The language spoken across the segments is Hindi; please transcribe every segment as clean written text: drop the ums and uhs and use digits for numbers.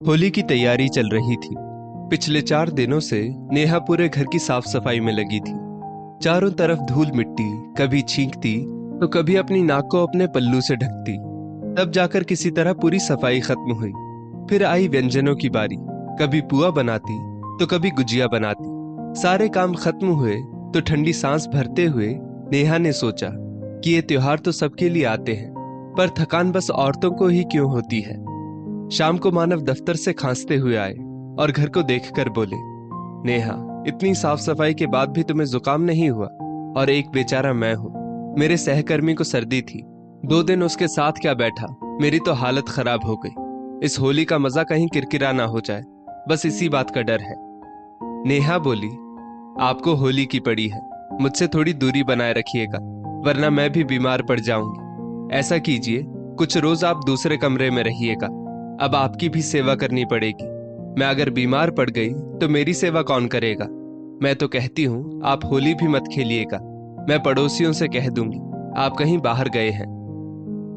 होली की तैयारी चल रही थी। पिछले 4 दिनों से नेहा पूरे घर की साफ सफाई में लगी थी। चारों तरफ धूल मिट्टी, कभी छींकती तो कभी अपनी नाक को अपने पल्लू से ढकती। तब जाकर किसी तरह पूरी सफाई खत्म हुई। फिर आई व्यंजनों की बारी। कभी पुआ बनाती तो कभी गुजिया बनाती। सारे काम खत्म हुए तो ठंडी सांस भरते हुए नेहा ने सोचा कि ये त्योहार तो सबके लिए आते हैं, पर थकान बस औरतों को ही क्यों होती है। शाम को मानव दफ्तर से खांसते हुए आए और घर को देखकर बोले, नेहा, इतनी साफ सफाई के बाद भी तुम्हें जुकाम नहीं हुआ? और एक बेचारा मैं हूँ, मेरे सहकर्मी को सर्दी थी, 2 दिन उसके साथ क्या बैठा, मेरी तो हालत खराब हो गई। इस होली का मजा कहीं किरकिरा ना हो जाए, बस इसी बात का डर है। नेहा बोली, आपको होली की पड़ी है, मुझसे थोड़ी दूरी बनाए रखिएगा, वरना मैं भी बीमार पड़ जाऊंगी। ऐसा कीजिए, कुछ रोज आप दूसरे कमरे में रहिएगा, अब आपकी भी सेवा करनी पड़ेगी। मैं अगर बीमार पड़ गई तो मेरी सेवा कौन करेगा? मैं तो कहती हूँ आप होली भी मत खेलिएगा, मैं पड़ोसियों से कह दूंगी आप कहीं बाहर गए हैं।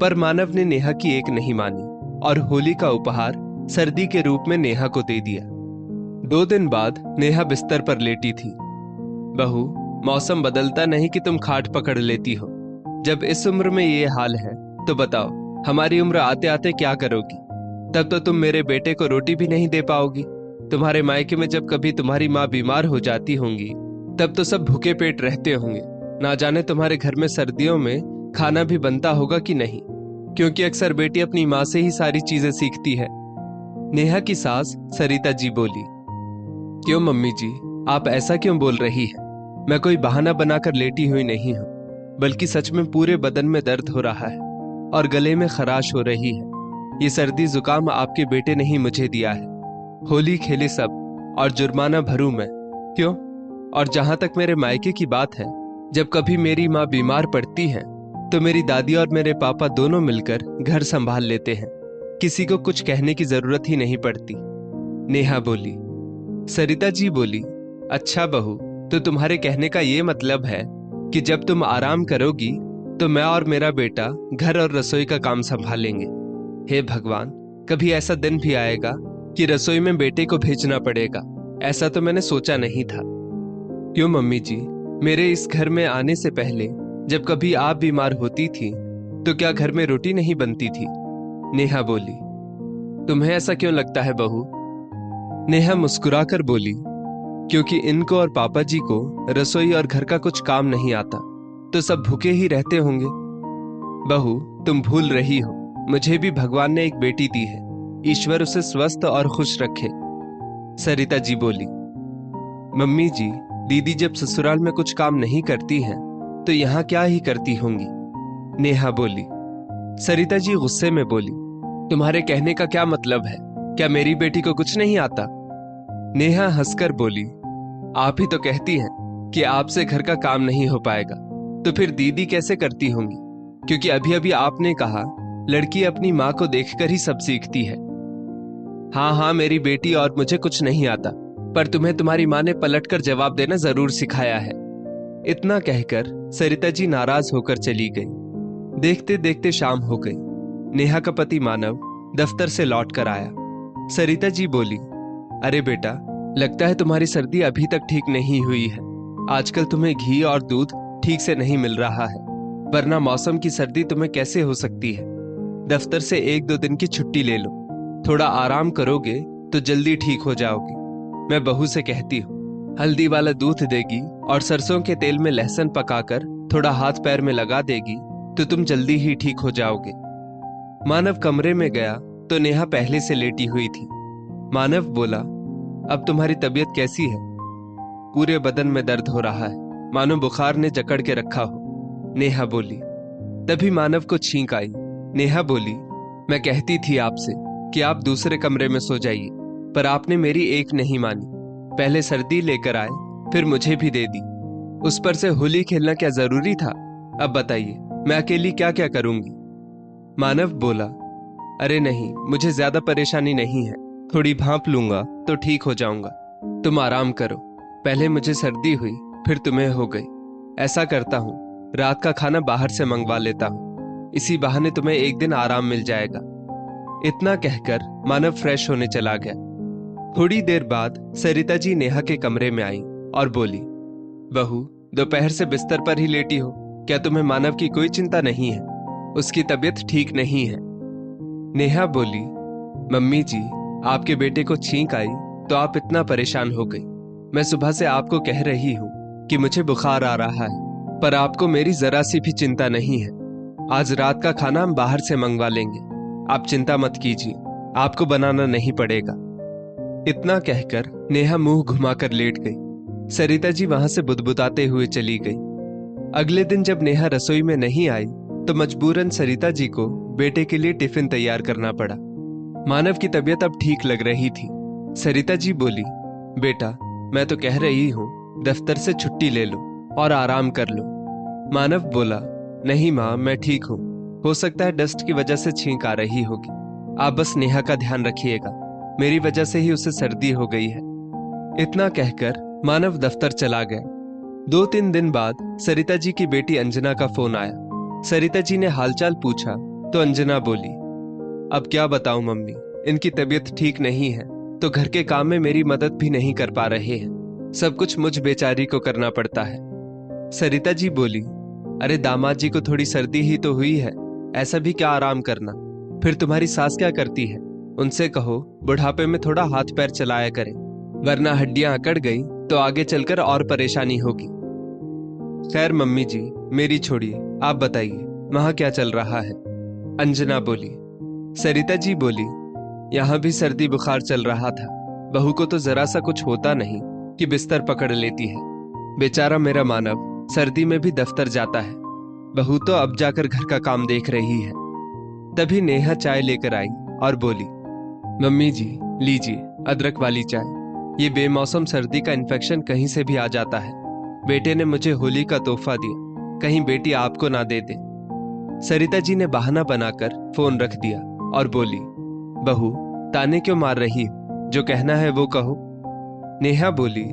पर मानव ने नेहा की एक नहीं मानी और होली का उपहार सर्दी के रूप में नेहा को दे दिया। 2 दिन बाद नेहा बिस्तर पर लेटी थी। बहू, मौसम बदलता नहीं कि तुम खाट पकड़ लेती हो। जब इस उम्र में ये हाल है तो बताओ हमारी उम्र आते आते क्या करोगी? तब तो तुम मेरे बेटे को रोटी भी नहीं दे पाओगी। तुम्हारे मायके में जब कभी तुम्हारी माँ बीमार हो जाती होंगी तब तो सब भूखे पेट रहते होंगे। ना जाने तुम्हारे घर में सर्दियों में खाना भी बनता होगा कि नहीं, क्योंकि अक्सर बेटी अपनी माँ से ही सारी चीजें सीखती है। नेहा की सास सरिता जी बोली, क्यों मम्मी जी, आप ऐसा क्यों बोल रही है? मैं कोई बहाना बनाकर लेटी हुई नहीं हूँ, बल्कि सच में पूरे बदन में दर्द हो रहा है और गले में खराश हो रही है। ये सर्दी जुकाम आपके बेटे ने ही मुझे दिया है। होली खेले सब और जुर्माना भरूं मैं, क्यों? और जहां तक मेरे मायके की बात है, जब कभी मेरी माँ बीमार पड़ती है तो मेरी दादी और मेरे पापा दोनों मिलकर घर संभाल लेते हैं, किसी को कुछ कहने की जरूरत ही नहीं पड़ती। नेहा बोली। सरिता जी बोली, अच्छा बहू, तो तुम्हारे कहने का ये मतलब है कि जब तुम आराम करोगी तो मैं और मेरा बेटा घर और रसोई का काम संभालेंगे। हे भगवान, कभी ऐसा दिन भी आएगा कि रसोई में बेटे को भेजना पड़ेगा। ऐसा तो मैंने सोचा नहीं था। क्यों मम्मी जी, मेरे इस घर में आने से पहले जब कभी आप बीमार होती थी तो क्या घर में रोटी नहीं बनती थी? नेहा बोली। तुम्हें ऐसा क्यों लगता है बहू? नेहा मुस्कुराकर बोली, क्योंकि इनको और पापा जी को रसोई और घर का कुछ काम नहीं आता, तो सब भूखे ही रहते होंगे। बहू, तुम भूल रही हो, मुझे भी भगवान ने एक बेटी दी है, ईश्वर उसे स्वस्थ और खुश रखे। सरिता जी बोली। मम्मी जी, दीदी जब ससुराल में कुछ काम नहीं करती हैं तो यहाँ क्या ही करती होंगी? नेहा बोली। सरिता जी गुस्से में बोली, तुम्हारे कहने का क्या मतलब है? क्या मेरी बेटी को कुछ नहीं आता? नेहा हंसकर बोली, आप ही तो कहती हैं कि आपसे घर का काम नहीं हो पाएगा, तो फिर दीदी कैसे करती होंगी? क्योंकि अभी अभी आपने कहा लड़की अपनी माँ को देखकर ही सब सीखती है। हाँ हाँ, मेरी बेटी और मुझे कुछ नहीं आता, पर तुम्हें तुम्हारी माँ ने पलटकर जवाब देना जरूर सिखाया है। इतना कहकर सरिता जी नाराज होकर चली गई। देखते देखते शाम हो गई। नेहा का पति मानव दफ्तर से लौट कर आया। सरिता जी बोली, अरे बेटा, लगता है तुम्हारी सर्दी अभी तक ठीक नहीं हुई है। आजकल तुम्हें घी और दूध ठीक से नहीं मिल रहा है, वरना मौसम की सर्दी तुम्हें कैसे हो सकती है? दफ्तर से 1-2 दिन की छुट्टी ले लो, थोड़ा आराम करोगे तो जल्दी ठीक हो जाओगी। मैं बहू से कहती हूँ हल्दी वाला दूध देगी और सरसों के तेल में लहसुन पकाकर थोड़ा हाथ पैर में लगा देगी तो तुम जल्दी ही ठीक हो जाओगे। मानव कमरे में गया तो नेहा पहले से लेटी हुई थी। मानव बोला, अब तुम्हारी तबीयत कैसी है? पूरे बदन में दर्द हो रहा है, मानो बुखार ने जकड़ के रखा हो। नेहा बोली। तभी मानव को छींक आई। नेहा बोली, मैं कहती थी आपसे कि आप दूसरे कमरे में सो जाइए, पर आपने मेरी एक नहीं मानी। पहले सर्दी लेकर आए, फिर मुझे भी दे दी। उस पर से होली खेलना क्या जरूरी था? अब बताइए, मैं अकेली क्या क्या करूंगी? मानव बोला, अरे नहीं, मुझे ज्यादा परेशानी नहीं है, थोड़ी भांप लूंगा तो ठीक हो जाऊंगा। तुम आराम करो, पहले मुझे सर्दी हुई, फिर तुम्हें हो गई। ऐसा करता हूँ, रात का खाना बाहर से मंगवा लेता हूँ, इसी बहाने तुम्हें एक दिन आराम मिल जाएगा। इतना कहकर मानव फ्रेश होने चला गया। थोड़ी देर बाद सरिता जी नेहा के कमरे में आई और बोली, बहू, दोपहर से बिस्तर पर ही लेटी हो, क्या तुम्हें मानव की कोई चिंता नहीं है? उसकी तबीयत ठीक नहीं है। नेहा बोली, मम्मी जी, आपके बेटे को छींक आई तो आप इतना परेशान हो गई। मैं सुबह से आपको कह रही हूँ कि मुझे बुखार आ रहा है, पर आपको मेरी जरा सी भी चिंता नहीं है। आज रात का खाना हम बाहर से मंगवा लेंगे, आप चिंता मत कीजिए, आपको बनाना नहीं पड़ेगा। इतना कहकर नेहा मुंह घुमाकर लेट गई। सरिता जी वहां से बुदबुदाते हुए चली गई। अगले दिन जब नेहा रसोई में नहीं आई तो मजबूरन सरिता जी को बेटे के लिए टिफिन तैयार करना पड़ा। मानव की तबीयत अब ठीक लग रही थी। सरिता जी बोली, बेटा, मैं तो कह रही हूँ दफ्तर से छुट्टी ले लो और आराम कर लो। मानव बोला, नहीं माँ, मैं ठीक हूँ, हो सकता है डस्ट की वजह से छींक आ रही होगी। आप बस नेहा का ध्यान रखिएगा, मेरी वजह से ही उसे सर्दी हो गई है। इतना कहकर मानव दफ्तर चला गया। 2-3 दिन बाद सरिता जी की बेटी अंजना का फोन आया। सरिता जी ने हालचाल पूछा तो अंजना बोली, अब क्या बताऊं मम्मी, इनकी तबीयत ठीक नहीं है तो घर के काम में मेरी मदद भी नहीं कर पा रहे हैं, सब कुछ मुझ बेचारी को करना पड़ता है। सरिता जी बोली, अरे दामाद जी को थोड़ी सर्दी ही तो हुई है, ऐसा भी क्या आराम करना? फिर तुम्हारी सास क्या करती है? उनसे कहो बुढ़ापे में थोड़ा हाथ पैर चलाया करें, वरना हड्डियां अकड़ गई तो आगे चलकर और परेशानी होगी। खैर मम्मी जी, मेरी छोड़िए, आप बताइए वहां क्या चल रहा है? अंजना बोली। सरिता जी बोली, यहाँ भी सर्दी बुखार चल रहा था। बहू को तो जरा सा कुछ होता नहीं कि बिस्तर पकड़ लेती है। बेचारा मेरा मानव सर्दी में भी दफ्तर जाता है, बहू तो अब जाकर घर का काम देख रही है। तभी नेहा चाय लेकर आई और बोली, मम्मी जी लीजिए अदरक वाली चाय, ये बेमौसम सर्दी का इन्फेक्शन कहीं से भी आ जाता है। बेटे ने मुझे होली का तोहफा दिया, कहीं बेटी आपको ना दे दे। सरिता जी ने बहाना बनाकर फोन रख दिया और बोली, बहू, ताने क्यों मार रही हो, जो कहना है वो कहो। नेहा बोली,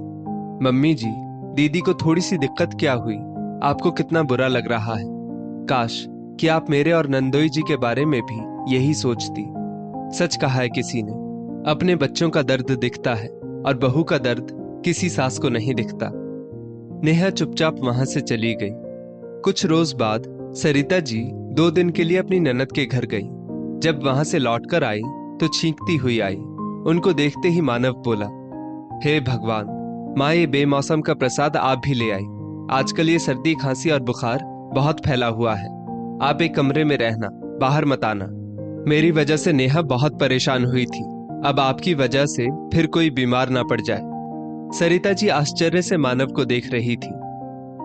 मम्मी जी, दीदी को थोड़ी सी दिक्कत क्या हुई, आपको कितना बुरा लग रहा है। काश कि आप मेरे और नंदोई जी के बारे में भी यही सोचती। सच कहा है किसी ने, अपने बच्चों का दर्द दिखता है और बहू का दर्द किसी सास को नहीं दिखता। नेहा चुपचाप वहां से चली गई। कुछ रोज बाद सरिता जी 2 दिन के लिए अपनी ननद के घर गई। जब वहां से लौटकर आई तो छींकती हुई आई। उनको देखते ही मानव बोला, हे भगवान, माँ, ये बेमौसम का प्रसाद आप भी ले आई। आजकल ये सर्दी, खांसी और बुखार बहुत फैला हुआ है। आप एक कमरे में रहना, बाहर मत आना। मेरी वजह से नेहा बहुत परेशान हुई थी, अब आपकी वजह से फिर कोई बीमार ना पड़ जाए। सरिता जी आश्चर्य से मानव को देख रही थी।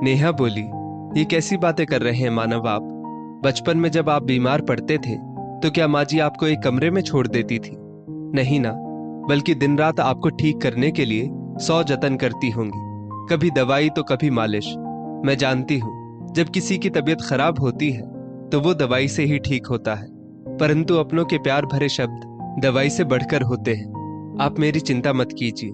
नेहा बोली, ये कैसी बातें कर रहे हैं मानव आप? बचपन में जब आप बीमार पड़ते थे तो क्या माँ जी आपको एक कमरे में छोड़ देती थी? नहीं ना, बल्कि दिन रात आपको ठीक करने के लिए 100 जतन करती होंगी, कभी दवाई तो कभी मालिश। मैं जानती हूँ जब किसी की तबीयत खराब होती है तो वो दवाई से ही ठीक होता है, परंतु अपनों के प्यार भरे शब्द दवाई से बढ़कर होते हैं। आप मेरी चिंता मत कीजिए,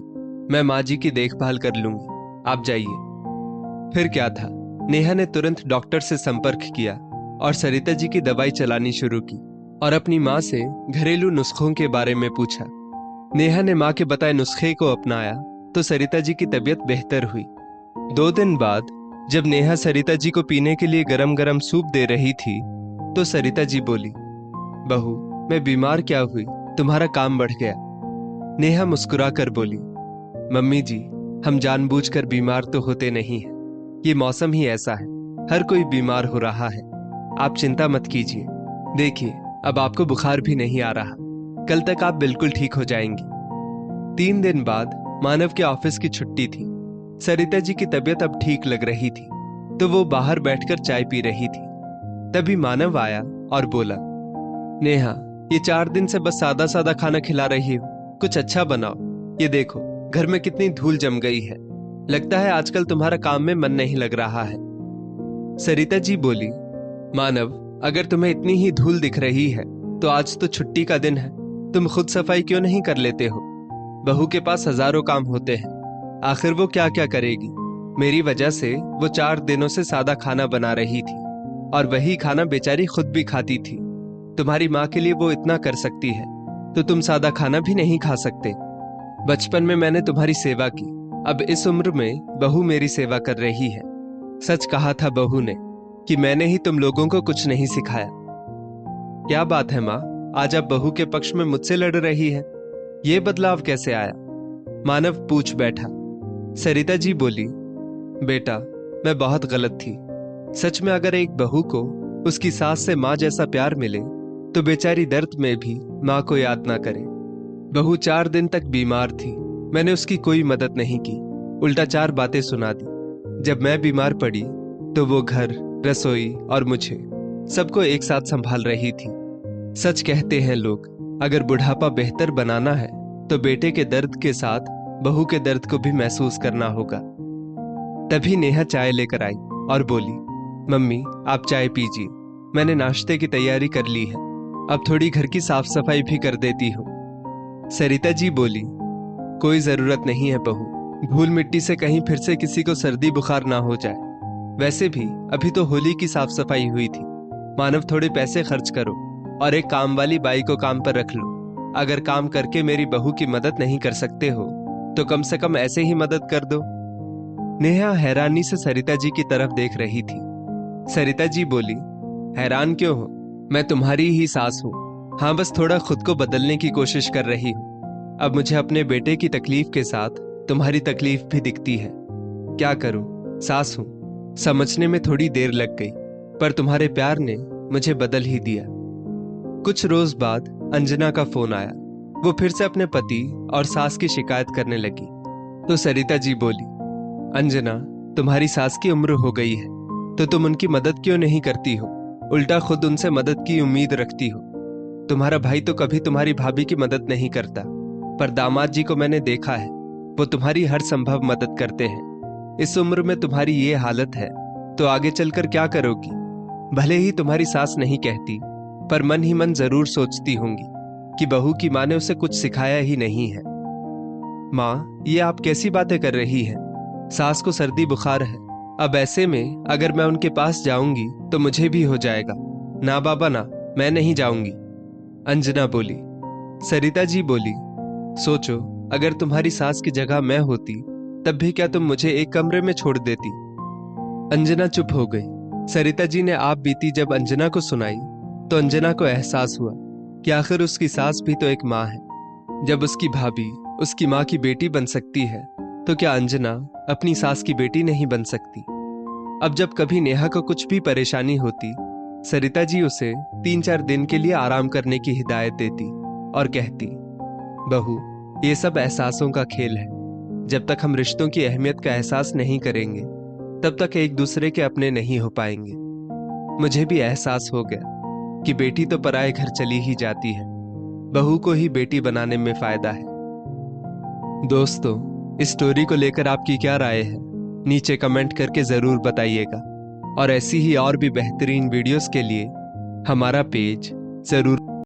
मैं माँ जी की देखभाल कर लूंगी, आप जाइए। फिर क्या था, नेहा ने तुरंत डॉक्टर से संपर्क किया और सरिता जी की दवाई चलानी शुरू की और अपनी माँ से घरेलू नुस्खों के बारे में पूछा। नेहा ने माँ के बताए नुस्खे को अपनाया तो सरिता जी की तबीयत बेहतर हुई। 2 दिन बाद जब नेहा सरिता जी को पीने के लिए गरम गरम सूप दे रही थी तो सरिता जी बोली, बहू, मैं बीमार क्या हुई, तुम्हारा काम बढ़ गया। नेहा मुस्कुरा कर बोली, मम्मी जी, हम जानबूझकर बीमार तो होते नहीं हैं, ये मौसम ही ऐसा है, हर कोई बीमार हो रहा है। आप चिंता मत कीजिए, देखिए अब आपको बुखार भी नहीं आ रहा, कल तक आप बिल्कुल ठीक हो जाएंगी। 3 दिन बाद मानव के ऑफिस की छुट्टी थी। सरिता जी की तबीयत अब ठीक लग रही थी तो वो बाहर बैठकर चाय पी रही थी। तभी मानव आया और बोला, नेहा, ये 4 दिन से बस सादा सादा खाना खिला रही हो, कुछ अच्छा बनाओ। ये देखो घर में कितनी धूल जम गई है, लगता है आजकल तुम्हारा काम में मन नहीं लग रहा है। सरिता जी बोली, मानव, अगर तुम्हें इतनी ही धूल दिख रही है तो आज तो छुट्टी का दिन है, तुम खुद सफाई क्यों नहीं कर लेते हो? बहू के पास हजारों काम होते हैं, आखिर वो क्या क्या करेगी? मेरी वजह से वो 4 दिनों से सादा खाना बना रही थी और वही खाना बेचारी खुद भी खाती थी। तुम्हारी माँ के लिए वो इतना कर सकती है, तो तुम सादा खाना भी नहीं खा सकते। बचपन में मैंने तुम्हारी सेवा की, अब इस उम्र में बहू मेरी सेवा कर रही है। सच कहा था बहू ने कि मैंने ही तुम लोगों को कुछ नहीं सिखाया। क्या बात है माँ, आज आप बहू के पक्ष में मुझसे लड़ रही है? ये बदलाव कैसे आया? मानव पूछ बैठा। सरिता जी बोली, बेटा मैं बहुत गलत थी। सच में अगर एक बहू को उसकी सास से माँ जैसा प्यार मिले तो बेचारी दर्द में भी माँ को याद ना करे। बहू 4 दिन तक बीमार थी, मैंने उसकी कोई मदद नहीं की, उल्टा 4 बातें सुना दी। जब मैं बीमार पड़ी तो वो घर, रसोई और मुझे सबको एक साथ संभाल रही थी। सच कहते हैं लोग, अगर बुढ़ापा बेहतर बनाना है तो बेटे के दर्द के साथ बहू के दर्द को भी महसूस करना होगा। तभी नेहा चाय लेकर आई और बोली, मम्मी आप चाय पीजिए, मैंने नाश्ते की तैयारी कर ली है, अब थोड़ी घर की साफ सफाई भी कर देती हूँ। सरिता जी बोली, कोई जरूरत नहीं है बहू, धूल मिट्टी से कहीं फिर से किसी को सर्दी बुखार ना हो जाए। वैसे भी अभी तो होली की साफ सफाई हुई थी। मानव थोड़े पैसे खर्च करो और एक काम वाली बाई को काम पर रख लो। अगर काम करके मेरी बहू की मदद नहीं कर सकते हो तो कम से कम ऐसे ही मदद कर दो। नेहा हैरानी से सरिता जी की तरफ देख रही थी। सरिता जी बोली, हैरान क्यों हो, मैं तुम्हारी ही सास हूँ। हाँ, बस थोड़ा खुद को बदलने की कोशिश कर रही हूँ। अब मुझे अपने बेटे की तकलीफ के साथ तुम्हारी तकलीफ भी दिखती है। क्या करूं, सास हूं, समझने में थोड़ी देर लग गई, पर तुम्हारे प्यार ने मुझे बदल ही दिया। कुछ रोज बाद अंजना का फोन आया। वो फिर से अपने पति और सास की शिकायत करने लगी। तो सरिता जी बोली, अंजना तुम्हारी सास की उम्र हो गई है तो तुम उनकी मदद क्यों नहीं करती हो, उल्टा खुद उनसे मदद की उम्मीद रखती हो। तुम्हारा भाई तो कभी तुम्हारी भाभी की मदद नहीं करता, पर दामाद जी को मैंने देखा है, वो तुम्हारी हर संभव मदद करते हैं। इस उम्र में तुम्हारी ये हालत है तो आगे चलकर क्या करोगी? भले ही तुम्हारी सास नहीं कहती, पर मन ही मन जरूर सोचती होंगी कि बहू की माँ ने उसे कुछ सिखाया ही नहीं है। माँ, ये आप कैसी बातें कर रही हैं? सास को सर्दी बुखार है, अब ऐसे में अगर मैं उनके पास जाऊंगी तो मुझे भी हो जाएगा। ना बाबा ना, मैं नहीं जाऊंगी, अंजना बोली। सरिता जी बोली, सोचो अगर तुम्हारी सास की जगह मैं होती तब भी क्या तुम मुझे एक कमरे में छोड़ देती? अंजना चुप हो गई। सरिता जी ने आप बीती जब अंजना को सुनाई तो अंजना को एहसास हुआ कि आखिर उसकी सास भी तो एक माँ है। जब उसकी भाभी उसकी माँ की बेटी बन सकती है तो क्या अंजना अपनी सास की बेटी नहीं बन सकती? अब जब कभी नेहा को कुछ भी परेशानी होती, सरिता जी उसे 3-4 दिन के लिए आराम करने की हिदायत देती और कहती, बहू ये सब एहसासों का खेल है, जब तक हम रिश्तों की अहमियत का एहसास नहीं करेंगे तब तक एक दूसरे के अपने नहीं हो पाएंगे। मुझे भी एहसास हो गया कि बेटी तो पराये घर चली ही जाती है, बहू को ही बेटी बनाने में फायदा है। दोस्तों, इस स्टोरी को लेकर आपकी क्या राय है, नीचे कमेंट करके जरूर बताइएगा। और ऐसी ही और भी बेहतरीन वीडियोस के लिए हमारा पेज जरूर